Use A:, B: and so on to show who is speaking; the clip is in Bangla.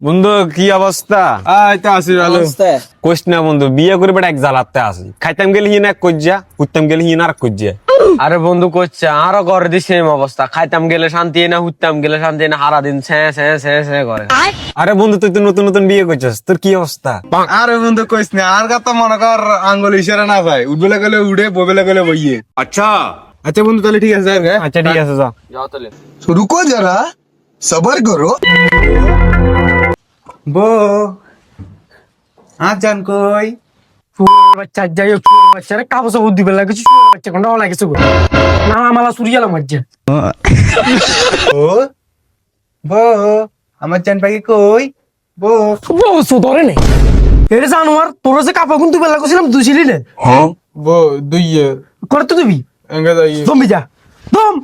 A: বন্ধু কি অবস্থা? কোশ না বন্ধু, বিয়ে করে বেটা এক জ্বালাতে আসি। খাইতাম গেলে হিন এক কজ্জা, উঠতাম গেলে হিন আর কজ্জা।
B: আরে বন্ধু করছে আরো ঘরে দি সেম অবস্থা, খাইতাম গেলে শান্তি না, উঠতাম গেলে শান্তি না, সারা দিন ছ্যাঁ করে।
A: আরে বন্ধু তুই তো নতুন নতুন বিয়ে করছিস, তোর কি অবস্থা?
C: আরে বন্ধু কইস না, আর কথা মনে কর আঙ্গুল ইশারা না ভাই, উঠবেলা গেলে উঠে ববেলা গেলে বইয়ে। আচ্ছা বন্ধু তাহলে ঠিক আছে।
A: আচ্ছা ঠিক আছে, যাও।
B: যাও তাহলে।
D: रुको जरा सबर करो।
C: বো জান কই
E: বাচ্চা যাই হোক, বাচ্চারা কাগজ বুদ্ধি পেলা কিছু বাচ্চা কোনটা অনেক কিছু না মালা চুরি গেলাম মাঝে
C: ও বো আমার জান পাখি কই বো।
E: ধরে নেই এটা জানোয়ার, তোর যে কাপড় কিন্তু বেলা করছিলাম দুইছিলি না
C: বো দুইয়ে
E: করে তো দিবি
C: এঙ্গে যাই
E: দম যা দম